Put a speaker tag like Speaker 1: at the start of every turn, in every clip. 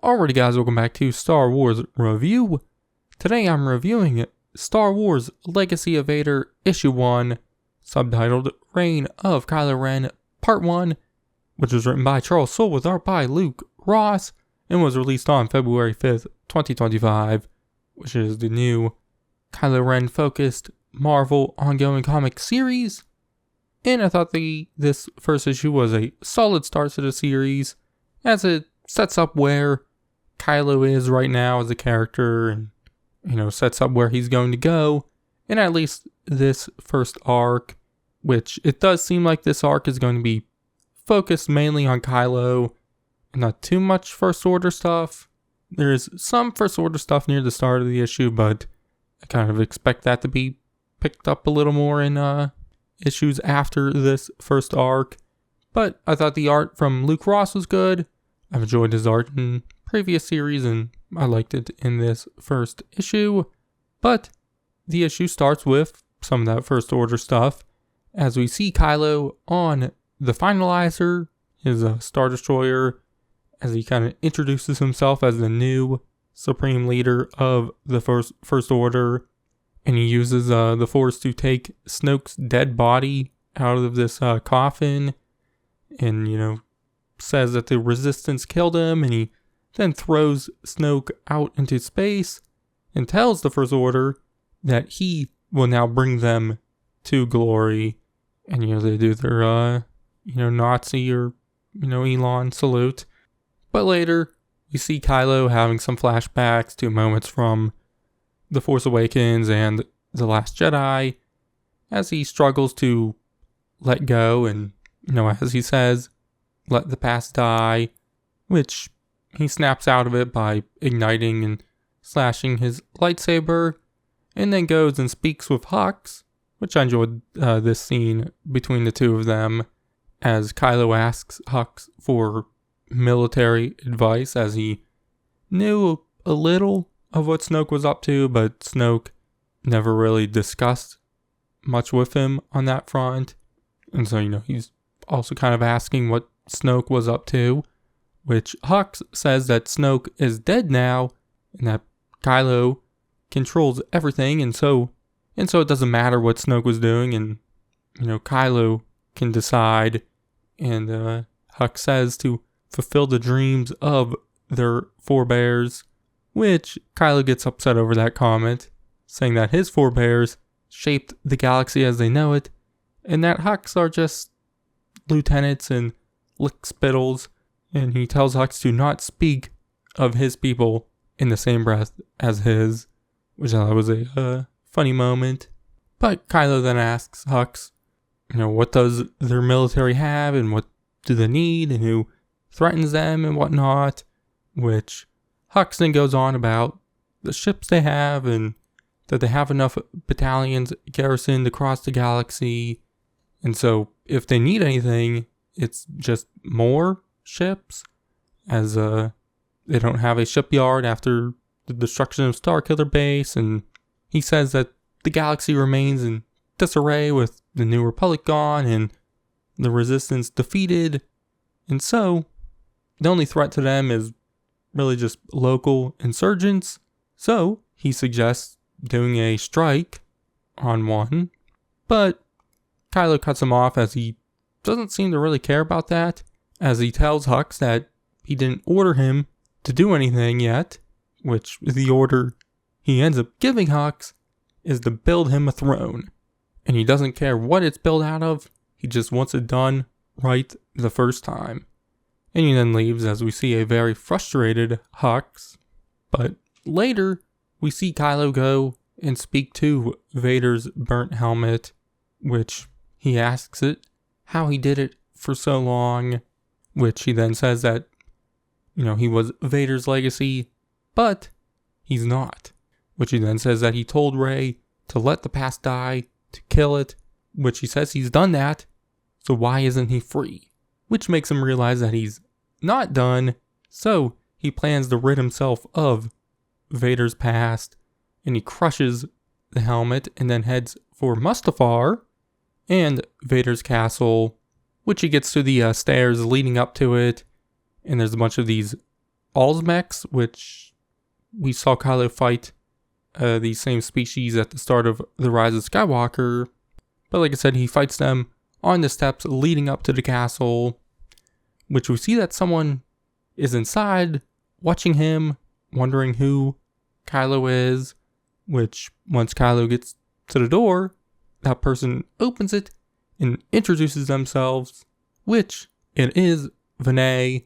Speaker 1: Alrighty guys, welcome back to Star Wars Review. Today I'm reviewing Star Wars Legacy of Vader Issue 1, subtitled Reign of Kylo Ren Part 1, which was written by Charles Soule with art by Luke Ross, and was released on February 5th, 2025, which is the new Kylo Ren focused Marvel ongoing comic series. And I thought this first issue was a solid start to the series, as it sets up where Kylo is right now as a character and, sets up where he's going to go in at least this first arc, which it does seem like this arc is going to be focused mainly on Kylo and not too much First Order stuff. There's some First Order stuff near the start of the issue, but I kind of expect that to be picked up a little more in issues after this first arc. But I thought the art from Luke Ross was good. I've enjoyed his art in previous series and I liked it in this first issue. But the issue starts with some of that First Order stuff as we see Kylo on the Finalizer, his Star Destroyer, as he kind of introduces himself as the new Supreme Leader of the First Order. And he uses the Force to take Snoke's dead body out of this coffin and, says that the Resistance killed him, and he then throws Snoke out into space and tells the First Order that he will now bring them to glory. And, they do their, Nazi or, Elon salute. But later, we see Kylo having some flashbacks to moments from The Force Awakens and The Last Jedi as he struggles to let go and, as he says, let the past die, which he snaps out of it by igniting and slashing his lightsaber, and then goes and speaks with Hux, which I enjoyed this scene between the two of them, as Kylo asks Hux for military advice, as he knew a little of what Snoke was up to, but Snoke never really discussed much with him on that front. And so, he's also kind of asking what Snoke was up to, which Hux says that Snoke is dead now and that Kylo controls everything, and so it doesn't matter what Snoke was doing, and Kylo can decide. And Hux says to fulfill the dreams of their forebears, which Kylo gets upset over that comment, saying that his forebears shaped the galaxy as they know it, and that Hux are just lieutenants and lickspittles, and he tells Hux to not speak of his people in the same breath as his, which I thought was a funny moment. But Kylo then asks Hux, what does their military have, and what do they need, and who threatens them, and whatnot, which Hux then goes on about the ships they have, and that they have enough battalions garrisoned across the galaxy, and so if they need anything, it's just more ships, as they don't have a shipyard after the destruction of Starkiller Base, and he says that the galaxy remains in disarray with the New Republic gone and the Resistance defeated, and so the only threat to them is really just local insurgents. So he suggests doing a strike on one, but Kylo cuts him off as he doesn't seem to really care about that, as he tells Hux that he didn't order him to do anything yet, which the order he ends up giving Hux is to build him a throne. And he doesn't care what it's built out of, he just wants it done right the first time. And he then leaves as we see a very frustrated Hux. But later, we see Kylo go and speak to Vader's burnt helmet, which he asks it how he did it for so long, which he then says that, he was Vader's legacy, but he's not. Which he then says that he told Rey to let the past die, to kill it, which he says he's done that, so why isn't he free? Which makes him realize that he's not done, so he plans to rid himself of Vader's past, and he crushes the helmet and then heads for Mustafar and Vader's castle, which he gets to the stairs leading up to it, and there's a bunch of these Alzmechs, which we saw Kylo fight the same species at the start of The Rise of Skywalker. But like I said, he fights them on the steps leading up to the castle, which we see that someone is inside watching him, wondering who Kylo is, which once Kylo gets to the door, that person opens it and introduces themselves, which it is Vinay,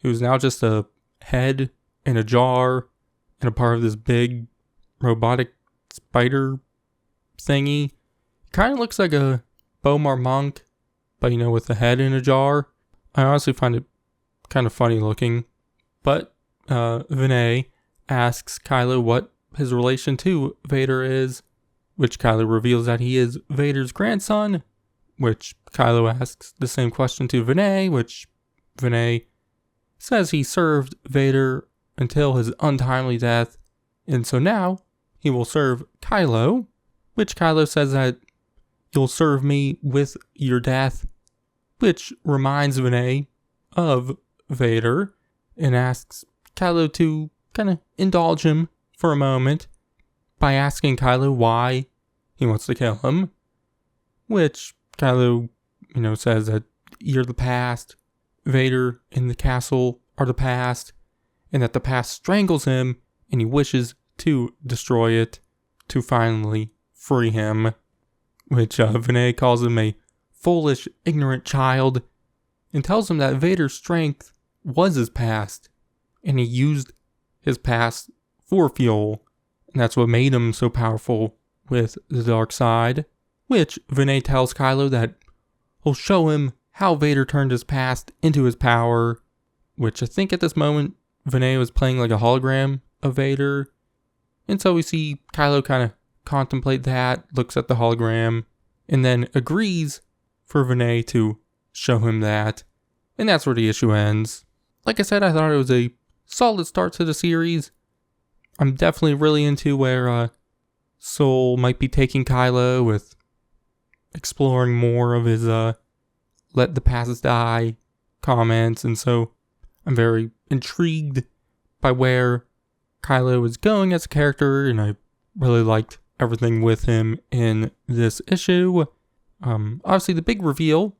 Speaker 1: who's now just a head in a jar and a part of this big robotic spider thingy. Kind of looks like a Bomar monk, but with a head in a jar. I honestly find it kind of funny looking. But Vinay asks Kylo what his relation to Vader is, which Kylo reveals that he is Vader's grandson, which Kylo asks the same question to Vinay, which Vinay says he served Vader until his untimely death, and so now he will serve Kylo, which Kylo says that you'll serve me with your death, which reminds Vinay of Vader and asks Kylo to kind of indulge him for a moment by asking Kylo why he wants to kill him, which Kylo, says that you're the past, Vader and the castle are the past, and that the past strangles him and he wishes to destroy it to finally free him, which Vinay calls him a foolish, ignorant child and tells him that Vader's strength was his past and he used his past for fuel, and that's what made him so powerful with the dark side, which Vinay tells Kylo that he'll show him how Vader turned his past into his power, which I think at this moment Vinay was playing like a hologram of Vader, and so we see Kylo kind of contemplate that, looks at the hologram, and then agrees for Vinay to show him that, and that's where the issue ends. Like I said, I thought it was a solid start to the series. I'm definitely really into where Soule might be taking Kylo with exploring more of his let the past die comments, and so I'm very intrigued by where Kylo is going as a character, and I really liked everything with him in this issue. Obviously the big reveal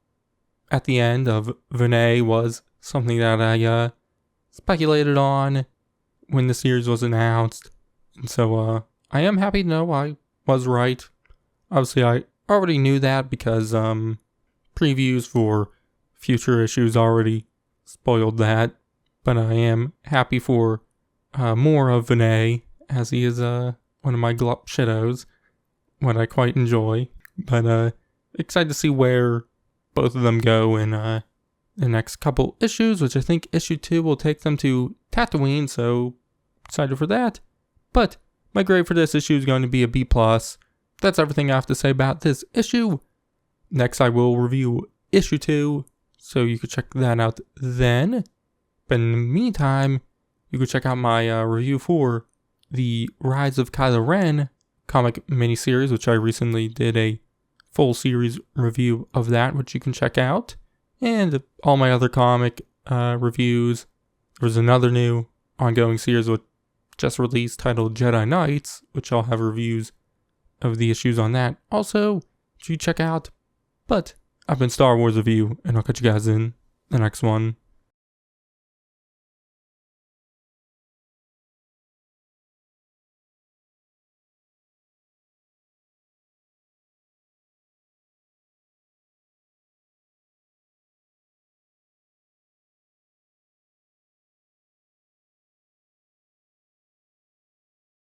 Speaker 1: at the end of Vinay was something that I speculated on when the series was announced, and so I am happy to know I was right. Obviously I already knew that because previews for future issues already spoiled that, but I am happy for more of Vinay, as he is one of my glup shittos, what I quite enjoy, but excited to see where both of them go in the next couple issues, which I think issue 2 will take them to Tatooine, so excited for that. But my grade for this issue is going to be a B+. That's everything I have to say about this issue. Next I will review issue 2, so you can check that out then. But in the meantime, you can check out my review for the Rise of Kylo Ren comic miniseries, which I recently did a full series review of that, which you can check out. And all my other comic reviews. There's another new ongoing series which just released titled Jedi Knights, which I'll have reviews of the issues on that also, which you check out. But I've been Star Wars Review, and I'll catch you guys in the next one.